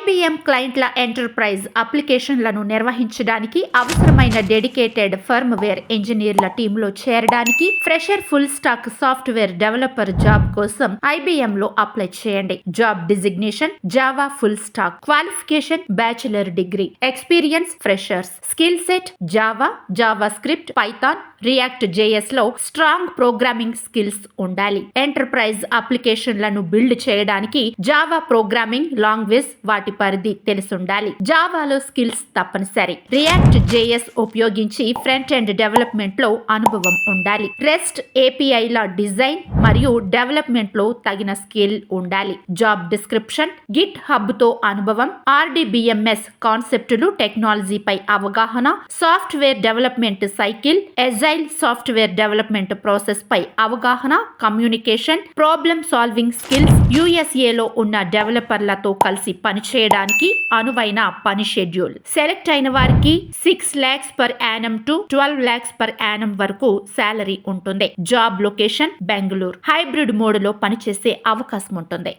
IBM క్లయింట్ల enterprise అప్లికేషన్లను నిర్వహించడానికి అవసరమైన డెడికేటెడ్ ఫర్మ్వేర్ ఇంజనీర్ల టీంలో చేరడానికి fresher full stock software developer job కోసం IBM లో అప్లై చేయండి. Job designation Java full stock, qualification bachelor degree, experience freshers, skill set Java script, Python, react JS లో స్ట్రాంగ్ ప్రోగ్రామింగ్ స్కిల్స్ ఉండాలి. ఎంటర్ప్రైజ్ అప్లికేషన్లను build చేయడానికి జావా ప్రోగ్రామింగ్ లాంగ్వేజ్ వాటి పరిధి తెలిసుండాలి. జావాలో స్కిల్స్ తప్పనిసరి. రియాక్ట్ JS ఉపయోగించి ఫ్రంట్ ఎండ్ డెవలప్మెంట్ లో అనుభవం ఉండాలి. రెస్ట్ API ల డిజైన్ మరియు డెవలప్మెంట్ లో తగిన స్కిల్ ఉండాలి. జాబ్ డిస్క్రిప్షన్ గిట్ హబ్ తో అనుభవం, RDBMS కాన్సెప్టులు, టెక్నాలజీపై అవగాహన, software development cycle, agile software development process పై అవగాహన, communication, problem solving skills, USA లో ఉన్న డెవలపర్లతో కలిసి పనిచేయడానికి అనువైన పని షెడ్యూల్. సెలెక్ట్ అయిన వారికి 6 lakhs per annum to 12 lakhs per annum వరకు శాలరీ ఉంటుంది. Job location Bengaluru. Hybrid mode లో పనిచేసే అవకాశం ఉంటుంది.